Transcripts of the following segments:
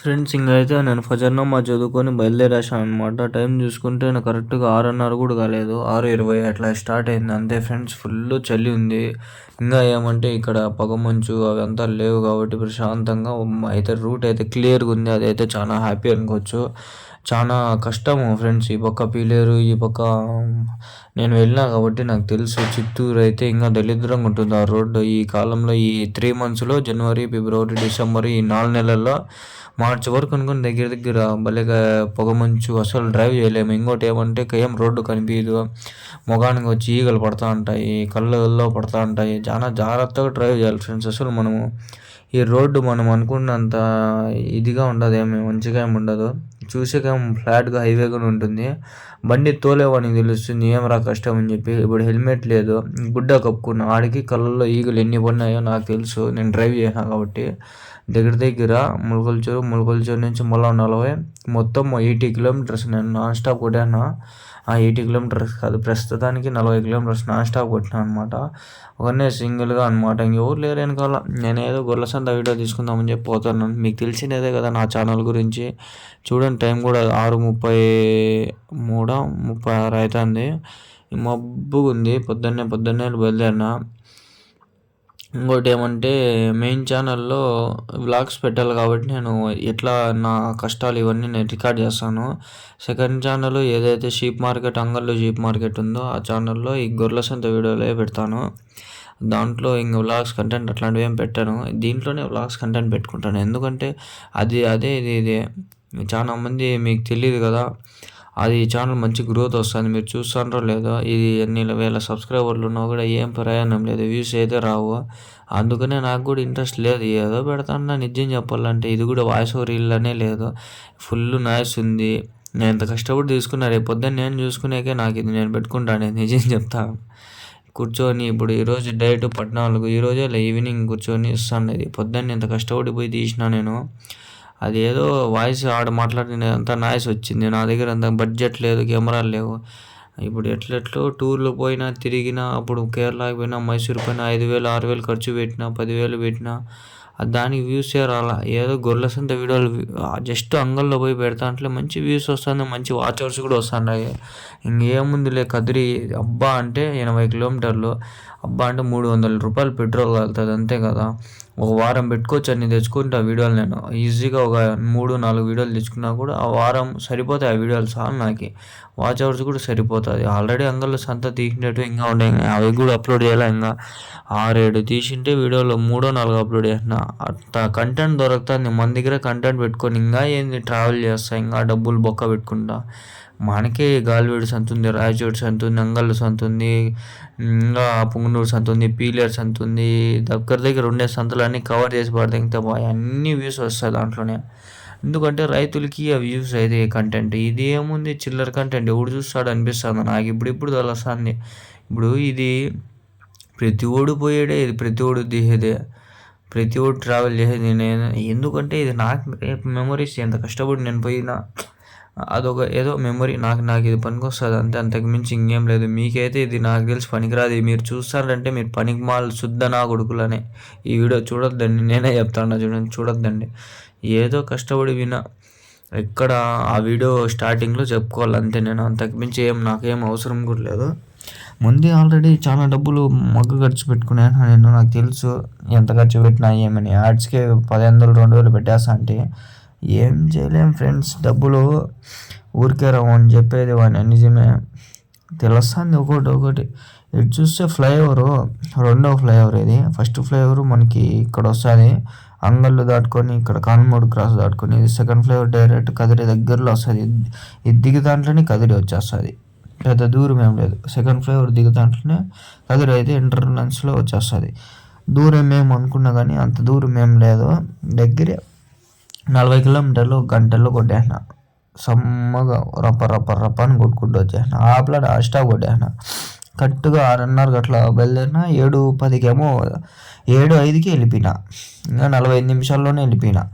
Friends ఇంగైతే నేను ఫజర్ నమాజ్ చదువుకొని బయలుదేరేశాను అనమాట. టైం చూసుకుంటే నాకు కరెక్ట్‌గా 6:30 కూడా కాలేదు. 6:20 అట్లా స్టార్ట్ అయింది అంతే ఫ్రెండ్స్. ఫుల్లు చలి ఉంది. ఇంగా ఏమంటే ఇక్కడ పొగమంచు అవంతా లేవు కాబట్టి ప్రశాంతంగా అయితే రూట్ అయితే క్లియర్‌గా ఉంది. అదైతే చాలా హ్యాపీ అనుకోవచ్చు. చానా కష్టము ఫ్రెండ్స్. ఈ పక్క పీలేరు, ఈ పక్క నేను వెళ్ళినా కాబట్టి నాకు తెలుసు. చిత్తూరు అయితే ఇంకా దరిద్రంగా ఉంటుంది ఆ రోడ్డు. ఈ కాలంలో ఈ 3 మంత్స్‌లో జనవరి, ఫిబ్రవరి, డిసెంబర్ ఈ 4 నెలల్లో మార్చి వరకు అనుకోని దగ్గర దగ్గర భలేగా పొగమంచు అసలు డ్రైవ్ చేయలేము. ఇంకోటి ఏమంటే ఏం రోడ్డు కనిపించదు. మొఖానికి వచ్చి ఈగలు పడతా ఉంటాయి, కళ్ళల్లో పడతా ఉంటాయి. చాలా జాగ్రత్తగా డ్రైవ్ చేయాలి ఫ్రెండ్స్. అసలు మనము ఈ రోడ్డు మనం అనుకున్నంత ఇదిగా ఉండదు, ఏమి మంచిగా ఏమి ఉండదు. చూసేకేమో ఫ్లాట్గా హైవేగానే ఉంటుంది. బండి తోలేవానికి తెలుస్తుంది ఏమరా కష్టం అని చెప్పి. ఇప్పుడు హెల్మెట్ లేదు, గుడ్డ కప్పుకున్న ఆడికి కళ్ళల్లో ఈగలు ఎన్ని పడినాయో నాకు తెలుసు. నేను డ్రైవ్ చేసినా కాబట్టి. దగ్గర దగ్గర ములకల్చూరు నుంచి మళ్ళా 40 మొత్తం 80 కిలోమీటర్స్ నేను నాన్ స్టాప్ కొట్టాను. ఆ 80 కిలోమీటర్స్ కాదు, ప్రస్తుతానికి 40 కిలోమీటర్స్ నాన్ స్టాప్ కొట్టినా అనమాట. ఒకనే సింగిల్గా అనమాట. ఇంకెవరు లేరు వెనకాల. నేనేదో గొర్రెల సంత వీడియో తీసుకుందామని చెప్పి పోతున్నాను. మీకు తెలిసినదే కదా నా ఛానల్ గురించి. చూడండి టైం కూడా 6:33 36 అవుతుంది. మబ్బుగా ఉంది. పొద్దున్నే బయలుదేరిన. ఇంకోటి ఏమంటే మెయిన్ ఛానల్లో వ్లాగ్స్ పెట్టాలి కాబట్టి నేను ఎట్లా నా కష్టాలు ఇవన్నీ నేను రికార్డ్ చేస్తాను. సెకండ్ ఛానల్ ఏదైతే అంగల్లో షీప్ మార్కెట్ ఉందో ఆ ఛానల్లో ఈ గొర్రెల సంత వీడియోలే పెడతాను. దాంట్లో ఇంక వ్లాగ్స్ కంటెంట్ అట్లాంటివి ఏం పెట్టాను. దీంట్లోనే వ్లాగ్స్ కంటెంట్ పెట్టుకుంటాను. ఎందుకంటే ఇది చాలా మంది మీకు తెలియదు కదా, అది ఛానల్ మంచి గ్రోత్ వస్తుంది. మీరు చూస్తారో లేదో, ఇది ఎన్ని వేల సబ్స్క్రైబర్లు ఉన్నా కూడా ఏం ప్రయోజనం లేదు, వ్యూస్ అయితే రావు. అందుకనే నాకు కూడా ఇంట్రెస్ట్ లేదు. ఏదో పెడతాను. నిజం చెప్పాలంటే ఇది కూడా వాయిస్ ఓవర్ ఇల్లనే లేదు, ఫుల్ నాయిస్ ఉంది. నేను ఎంత కష్టపడి తీసుకున్నా, రేపు పొద్దున్న నేను చూసుకునేకే నాకు ఇది నేను పెట్టుకుంటాను. నిజం చెప్తాను. కూర్చొని ఇప్పుడు ఈరోజు డైరెక్ట్ 14 ఈరోజే ఈవినింగ్ కూర్చొని ఇస్తాను. ఇది పొద్దున్న ఎంత కష్టపడి పోయి తీసినా నేను. అది ఏదో వాయిస్ ఆడ మాట్లాడిన అంత నాయిస్ వచ్చింది. నా దగ్గర అంత బడ్జెట్ లేదు, కెమెరాలు లేవు. ఇప్పుడు ఎట్లెట్లో టూర్లు పోయినా తిరిగినా, అప్పుడు కేరళకి పోయినా, మైసూర్ పోయినా 5,000 6,000 ఖర్చు పెట్టినా, 10,000 పెట్టినా దానికి వ్యూసే రాలా. ఏదో గొర్రెల సంత వీడియోలు జస్ట్ అంగల్లో పోయి పెడతా అంటే మంచి వ్యూస్ వస్తుంది, మంచి వాచ్ అవర్స్ కూడా వస్తున్నాయి. ఇంకేముందిలే కదిరి అబ్బా అంటే 80 కిలోమీటర్లు, అబ్బా అంటే 300 రూపాయలు పెట్రోల్ కలుగుతుంది అంతే కదా. ఒక వారం పెట్టుకోవచ్చు అన్ని తెచ్చుకుంటే ఆ వీడియోలు నేను ఈజీగా ఒక 3-4 వీడియోలు తెచ్చుకున్నా కూడా ఆ వారం సరిపోతాయి. ఆ వీడియోలు చాలు నాకు, వాచ్ అవర్స్ కూడా సరిపోతుంది. ఆల్రెడీ అంగల్లో సంత తీసినట్టు ఇంకా ఉండే, అవి కూడా అప్లోడ్ చేయాలి. ఇంకా 6-7 తీసింటే వీడియోలో 3-4 అప్లోడ్ చేసిన అంత కంటెంట్ దొరుకుతుంది. మన దగ్గర కంటెంట్ పెట్టుకొని ఇంకా ఏంది ట్రావెల్ చేస్తా, ఇంకా డబ్బులు బొక్క పెట్టుకుంటా. మనకే గాలివీడు సంత ఉంది, రాయచోటి సంత ఉంది, అంగళ్ళు సంత ఉంది, ఇంకా పుంగనూరు సంత ఉంది, పీలేరు సంత ఉంది. దగ్గర ఉండే సంతలన్నీ కవర్ చేసి పడితే అన్ని వ్యూస్ వస్తాయి దాంట్లోనే. ఎందుకంటే రైతులకి ఆ వ్యూస్ అయితే కంటెంట్. ఇది ఏముంది చిల్లర కంటెంట్, ఎవడు చూస్తాడు అనిపిస్తుంది నాకు ఇప్పుడు తెలుస్తుంది. ఇప్పుడు ఇది ప్రతి ఓడు పోయేదే, ఇది ప్రతి ఓడు తీసేదే, ప్రతి ఓడు ట్రావెల్ చేసేది. నేను ఎందుకంటే ఇది నాకు మెమరీస్. ఎంత కష్టపడి నేను పోయినా అదొక ఏదో మెమరీ నాకు ఇది పనికొస్తుంది అంతే, అంతకు మించి ఇంకేం లేదు. మీకైతే ఇది నాకు తెలిసి పనికిరాదు. మీరు చూస్తారంటే మీరు పనికి మాల శుద్ధ నా కొడుకులనే. ఈ వీడియో చూడొద్దండి, నేనే చెప్తాను చూడొద్దండి. ఏదో కష్టపడి వినా ఎక్కడ ఆ వీడియో స్టార్టింగ్లో చెప్పుకోవాలి అంతే. నేను అంతకు మించి నాకేం అవసరం కూడా లేదు. ముందే ఆల్రెడీ చాలా డబ్బులు ఖర్చు పెట్టుకున్నాను నేను. నాకు తెలుసు ఎంత ఖర్చు పెట్టినా ఏమని. యాడ్స్కే 1,500 2,000 పెట్టేస్తా అంటే ఏం చేయలేం ఫ్రెండ్స్. డబ్బులు ఊరికే రావు అని చెప్పేది వాడిని, నిజమే తెలుస్తుంది ఒకటి. ఇటు చూస్తే ఫ్లైఓవరు, రెండవ ఫ్లైఓవర్ ఇది. ఫస్ట్ ఫ్లైఓవర్ మనకి ఇక్కడ వస్తుంది, అంగళ్ళు దాటుకొని ఇక్కడ కాన్మూడు క్రాస్ దాటుకొని. ఇది సెకండ్ ఫ్లైఓవర్ డైరెక్ట్ కదిరి దగ్గరలో వస్తుంది. ఇది దిగు దాంట్లోనే కదిరి వచ్చేస్తుంది, పెద్ద దూరం ఏం లేదు. సెకండ్ ఫ్లైఓవర్ దిగు దాంట్లోనే కదిరి అయితే ఇంటర్నెన్స్లో వచ్చేస్తుంది. దూరం ఏమో అనుకున్నా కానీ అంత దూరం ఏం లేదు, దగ్గరే. 40 కిలోమీటర్లు గంటల్లో కొట్టేసిన. సమ్మగా రప్ప అని కొట్టుకుంటూ వచ్చేసిన. ఆపలాడ స్టాప్ కొట్టేసిన. కరెక్ట్గా 6:30 అట్లా బయలుదేరిన. 7:10కేమో 7:05కి వెళ్ళిపోయినా. ఇంకా 45 నిమిషాల్లోనే వెళ్ళిపోయినా.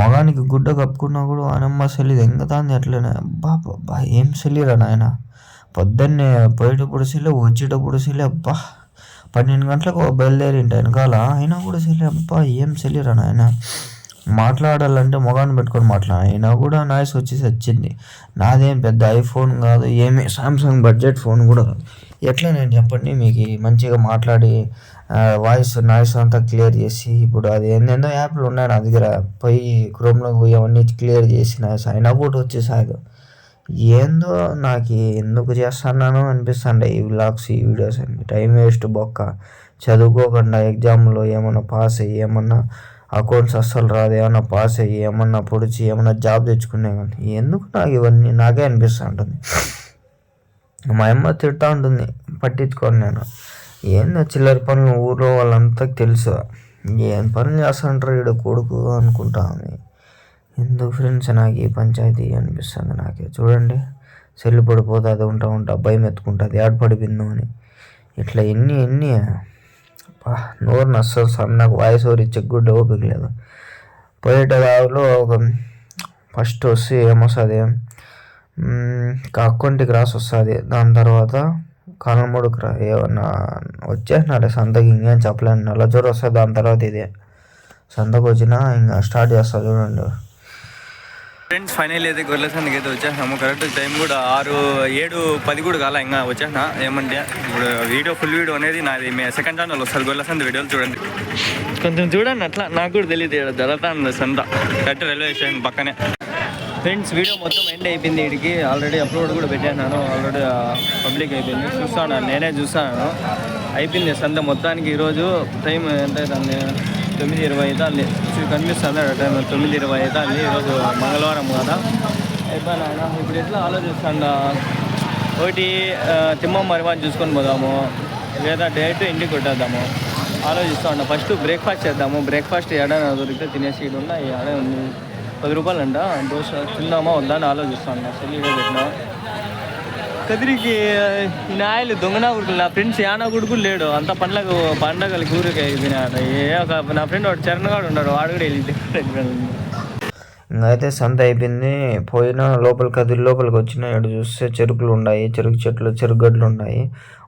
మగానికి గుడ్డ కప్పుకున్నా కూడా అనమ్మ సెల్లిది ఎంగతాంది అట్లనే. అబ్బా ఏం సెల్లిరా నాయన. పొద్దున్నే పోయేటప్పుడు సెల్లి, వచ్చేటప్పుడు సెల్లి. అబ్బా 12 గంటలకు బయలుదేరింట వెనకాల, అయినా కూడా సెల్లి. అబ్బా ఏం సెల్లిరా నాయన. మాట్లాడాలంటే మొగాన్ని పెట్టుకొని అయినా కూడా నాయిస్ వచ్చేసి వచ్చింది. నాదేం పెద్ద ఐఫోన్ కాదు, ఏమి సామ్సంగ్ బడ్జెట్ ఫోన్ కూడా కాదు. ఎట్లా నేను చెప్పండి మీకు మంచిగా మాట్లాడి వాయిస్ నాయిస్ అంతా క్లియర్ చేసి, ఇప్పుడు అది ఎన్నెన్నో యాప్లు ఉన్నాయి నా దగ్గర, పోయి క్రోమ్లోకి పోయి అవన్నీ క్లియర్ చేసి నాయిస్ అయినా కూడా వచ్చేసాదు. ఏందో నాకు ఎందుకు చేస్తున్నాను అనిపిస్తుండే ఈ వ్లాగ్స్, ఈ వీడియోస్ అన్ని. టైం వేస్ట్ బొక్క. చదువుకోకుండా ఎగ్జామ్లో ఏమన్నా పాస్ అయ్యి, ఏమన్నా అకౌంట్స్ అస్సలు రాదు, ఏమన్నా పాస్ అయ్యి, ఏమన్నా పొడిచి ఏమన్నా జాబ్ తెచ్చుకునే కానీ ఎందుకు నాకు ఇవన్నీ నాకే అనిపిస్తూ ఉంటుంది. మా అమ్మ తిడతా ఉంటుంది, పట్టించుకోను నేను. ఏందో చిల్లర పనులు ఊర్లో వాళ్ళంతా తెలుసు, ఏం పనులు చేస్తుంటారు ఈడ కొడుకు అనుకుంటాను. ఎందుకు ఫ్రెండ్స్ నాకు ఈ పంచాయతీ అనిపిస్తుంది నాకే. చూడండి సెల్లు పడిపోతుంది, ఉంటా భయం ఎత్తుకుంటుంది ఏడ పడిపోయిందో అని. ఇట్లా ఎన్ని నోరు నష్టం సార్, నాకు వాయిస్ ఓవర్ ఇచ్చే గుడ్ ఓపిక లేదు. పోయేటప్పుడు ఒక ఫస్ట్ వస్తే ఏమొస్తుంది, అక్కంటికి రాసి వస్తుంది, దాని తర్వాత కనుమూడుకు ఏమన్నా వచ్చేసినారే సంతకి, ఇంకేం చెప్పలేను. నల్ల జ్వరం వస్తుంది, దాని తర్వాత ఇదే సంతకు వచ్చినా ఇంకా స్టార్ట్ చేస్తా చూడండి. ఫ్రెండ్స్ ఫైనల్ అయితే గొర్రెల సంతకి అయితే వచ్చేసినాము. కరెక్ట్ టైం కూడా 6:10 కూడా కాల ఇంకా వచ్చేసిన. ఏమంటే ఇప్పుడు ఫుల్ వీడియో అనేది నాది సెకండ్ ఛానల్ వస్తుంది, గొర్రెల సంత వీడియోలు చూడండి. కొంచెం చూడండి, అట్లా నాకు కూడా తెలియదు జరుగుతా ఉంది సంత, కరెక్ట్ రైల్వే స్టేషన్ పక్కనే. ఫ్రెండ్స్ వీడియో మొత్తం ఎండ్ అయిపోయింది, వీడికి ఆల్రెడీ అప్లోడ్ కూడా పెట్టాను, ఆల్రెడీ పబ్లిక్ అయిపోయింది. నేనే చూస్తాను. అయిపోయింది సంత మొత్తానికి. ఈరోజు టైం ఎంత అవుతుంది, 9:20 అవుతుంది. కనిపిస్తుంది టైం 9:20 అవుతుంది. ఈరోజు మంగళవారం కదా అయిపోయినా. ఇప్పుడు ఎట్లా ఆలోచిస్తాను, ఒకటి తిమ్మమ్మ మరివాన్ చూసుకొని పోదాము, లేదా డైరెక్ట్ ఇంటికి కొట్టేద్దాము ఆలోచిస్తూ ఉన్నా. ఫస్ట్ బ్రేక్ఫాస్ట్ చేద్దాము. బ్రేక్ఫాస్ట్ ఏడైనా దొరికితే తినేసి ఇటు ఉన్నా, ఏడే ఉంది 10 రూపాయలు అంట. దోశ తిందామా వద్దా అని ఆలోచిస్తూ ఉన్నా. సెల్లిగా పెట్టినా కదిరికి ఈ నాయలు దొంగనా కొడుకులు. నా ఫ్రెండ్స్ యానా కొడుకులు లేడు, అంత పండగలకి ఊరికి అయిపోయినాడు. నా ఫ్రెండ్ వాడు చరణ్ గాడు ఉన్నాడు, వాడు కూడా వెళ్ళి ఇంకైతే సంత అయిపోయింది. పోయినా లోపలికి వచ్చిన ఇక్కడ చూస్తే చెరుకులు ఉన్నాయి, చెరుకు చెట్లు, చెరుకు గడ్డలు ఉన్నాయి.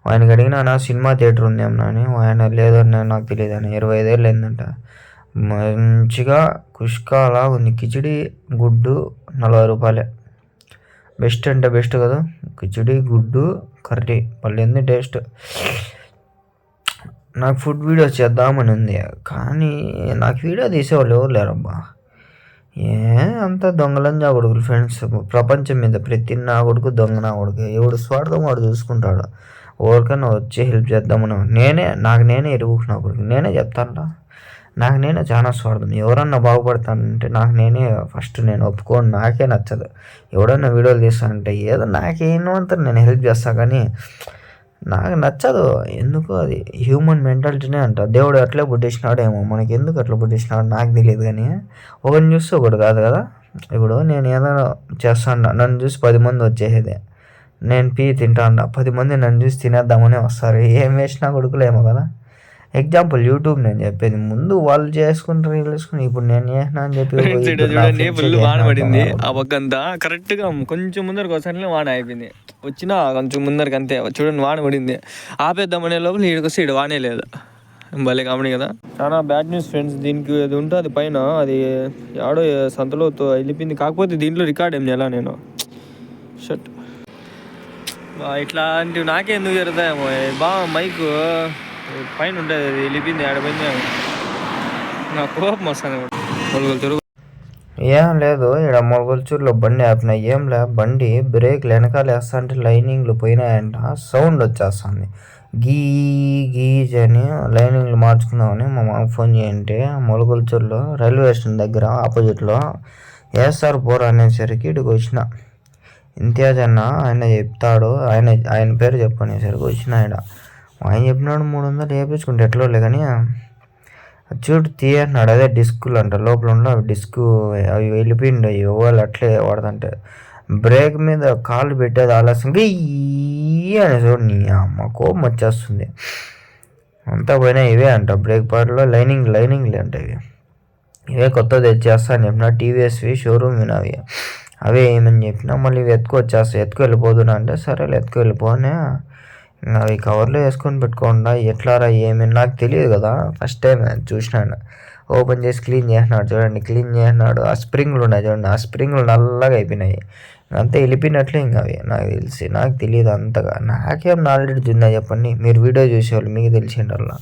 ఆయనకి అడిగినా నా సినిమా థియేటర్ ఉంది ఏమన్నా అని, ఆయన లేదని నాకు తెలియదు అని. 25 ఏళ్ళు ఏందంట. మంచిగా కుష్కాలా ఉంది, కిచిడి గుడ్డు 40 రూపాయలే. బెస్ట్ అంటే బెస్ట్ కదా, కిచిడి గుడ్డు కర్రీ పల్లెంది టేస్ట్. నాకు ఫుడ్ వీడియో చేద్దామని ఉంది, కానీ నాకు వీడియో తీసేవాళ్ళు ఎవరు లేరబ్బా. అంతా దొంగలంజా కొడుకులు ఫ్రెండ్స్. ప్రపంచం మీద ప్రతి నా కొడుకు దొంగ నా కొడుకు. ఎవడు స్వార్థం వాడు చూసుకుంటాడు. ఎవరికైనా వచ్చి హెల్ప్ చేద్దామని నాకు నేనే ఎరుగుతున్నా కొడుకు. నేనే చెప్తాను, నాకు నేనే చాలా స్వార్థం. ఎవరన్నా బాగుపడతానంటే నాకు నేనే ఫస్ట్ నేను ఒప్పుకోను, నాకే నచ్చదు. ఎవడన్నా వీడియోలు తీస్తానంటే ఏదో నాకేమో అంతా నేను హెల్ప్ చేస్తాను, కానీ నాకు నచ్చదు. ఎందుకు అది హ్యూమన్ మెంటాలిటీనే అంట. దేవుడు అట్లే పుట్టించినాడేమో, మనకి ఎందుకు అట్లా పుట్టించినాడు నాకు తెలియదు. కానీ ఒకరిని చూస్తే ఒకటి కాదు కదా. ఇప్పుడు నేను ఏదో చేస్తాను, నన్ను చూసి 10 మంది వచ్చేసేదే. నేను తింటా 10 మంది నన్ను చూసి తినేద్దామని వస్తారు. ఏం వేసినా కొడుకులేమో కదా. ఎగ్జాంపుల్ యూట్యూబ్ నేను చెప్పేది, ముందు వాళ్ళు చేసుకుంటారు వీళ్ళు చేసుకుని, ఇప్పుడు నేను చేసిన అని చెప్పి చూడండి ఫుల్ వాన పడింది. ఆ పక్కంతా కరెక్ట్గా కొంచెం ముందరకు వస్తానే వాన అయిపోయింది. వచ్చినా కొంచెం ముందరికి అంతే చూడండి వాన పడింది. ఆపేద్దామనే లోపల ఈడకొస్తే ఈడ వానే లేదు. భలే కామెడీ కదా. చాలా బ్యాడ్ న్యూస్ ఫ్రెండ్స్. దీనికి అది ఉంటుంది పైన, అది ఆడో సంతలో వెళ్ళిపోయింది. కాకపోతే దీంట్లో రికార్డ్ ఏం చేయాల నేను. షట్ ఇట్లాంటివి నాకే ఎందుకు జరుగుతాయేమో. బాగా మైక్ పైన ఉంటుంది, అది వెళ్ళిపోయింది ఆడపోయింది. నాకు కోపం వస్తుంది. ఏం లేదు, ఇక్కడ మొగల్చూరులో బండి ఆపిన. ఏం లే, బండి బ్రేక్లు వెనకాల వేస్తా అంటే లైనింగ్లు పోయినాయంట, సౌండ్ వచ్చేస్తుంది. గీజ్ అని. లైనింగ్లు మార్చుకుందామని మా మాకు ఫోన్ చేయంటే, మొగల్చూరులో రైల్వే స్టేషన్ దగ్గర ఆపోజిట్లో వేస్తారు పోరా అనేసరికి ఇక్కడికి వచ్చిన. ఇంతియాజ్ అన్న ఆయన చెప్తాడు, ఆయన పేరు చెప్పనేసరికి వచ్చిన. ఆయన చెప్పినాడు 300 వేయించుకుంటే ఎట్లా కానీ చూడు తీయన్నాడు. అదే డిస్కులు అంట, లోపల ఉన్న డిస్కు అవి వెళ్ళిపోయిండు. వాళ్ళు అట్లే వాడదంటే బ్రేక్ మీద కాలు పెట్టేది ఆలస్యంగా అని చూడండి. అమ్మ కోపం వచ్చేస్తుంది. అంతా పోయినా ఇవే అంట బ్రేక్ పార్ట్లో లైనింగ్లే అంట. ఇవే కొత్తది తెచ్చేస్తా అని చెప్పిన. టీవీఎస్వి షోరూమ్ వినవి అవే ఏమని చెప్పినా, మళ్ళీ ఇవి వెళ్ళిపోదునా అంటే సరేలే వెళ్ళిపోనే, అవి కవర్లో వేసుకొని పెట్టుకోండా. ఎట్లారా ఏమని నాకు తెలియదు కదా, ఫస్ట్ టైం చూసినాను. ఓపెన్ చేసి క్లీన్ చేసినాడు చూడండి, క్లీన్ చేసినాడు. ఆ స్ప్రింగ్లు ఉన్నాయి చూడండి, ఆ స్ప్రింగ్లు నల్లగా అయిపోయినాయి. అంతే వెళ్ళిపోయినట్లే ఇంకా అవి. నాకు తెలియదు అంతగా. నాకేం నాలెడ్జ్ ఉందా చెప్పండి? మీరు వీడియో చూసేవాళ్ళు మీకు తెలిసిండల్లా.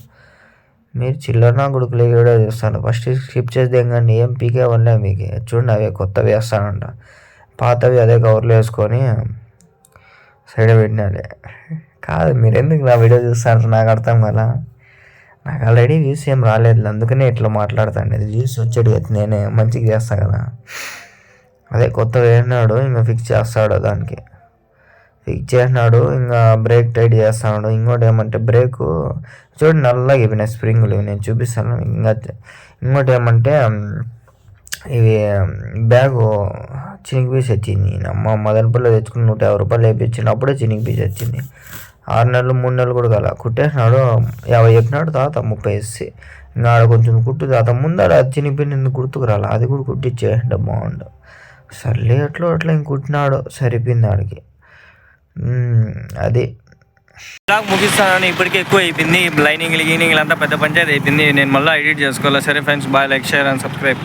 మీరు చిల్లర గుడుకులే వీడియో చూస్తాను. ఫస్ట్ స్కిప్ చేస్తే కానీ ఏం పీకే వల్లే మీకు. చూడండి అవే కొత్తవి వేస్తానంట, పాతవి అదే కవర్లో వేసుకొని సైడ్ పెట్టినాలే. కాదు మీరు ఎందుకు నా వీడియో చూస్తారు నాకు అర్థం కదా. నాకు ఆల్రెడీ వ్యూస్ ఏం రాలేదు, అందుకనే ఇట్లా మాట్లాడతాను. వ్యూస్ వచ్చేది కదా, నేనే మంచిగా చేస్తాను కదా. అదే కొత్తగా వేసినాడు, ఇంకా ఫిక్స్ చేస్తాడు. దానికి ఫిక్స్ చేసినాడు. ఇంకా బ్రేక్ టైట్ చేస్తున్నాడు. ఇంకోటి ఏమంటే బ్రేకు చూడండి నల్లగా అయిపోయినాయి స్ప్రింగులు, నేను చూపిస్తాను. ఇంకోటి ఏమంటే ఇవి బ్యాగు చినిగి పీస్ వచ్చింది. అమ్మ మదనపల్లిలో తెచ్చుకుని 150 రూపాయలు వేయించింది, అప్పుడే చినిగి పీస్ వచ్చింది. 6 నెలలు 3 నెలలు కూడా కల కుట్టేసినాడు. 50 చెప్పినాడు తాత, 30 వేసి ఇంకా ఆడ కొంచెం కుట్టు తాత ముందర చినిగిపోయింది గుర్తుకు రాల, అది కూడా కుట్టించేయండి బాగుండు. సర్లే అట్లా ఇంక కుట్టినాడు, సరిపోయింది ఆడికి. అది ముగిస్తానని ఇప్పటికే ఎక్కువ అయిపోయింది. లైనింగ్ అంతా పెద్ద పంచాయతీ అయిపోయింది. నేను మళ్ళీ ఎడిట్ చేసుకోవాలి. సరే friends, bye. Like, share and subscribe.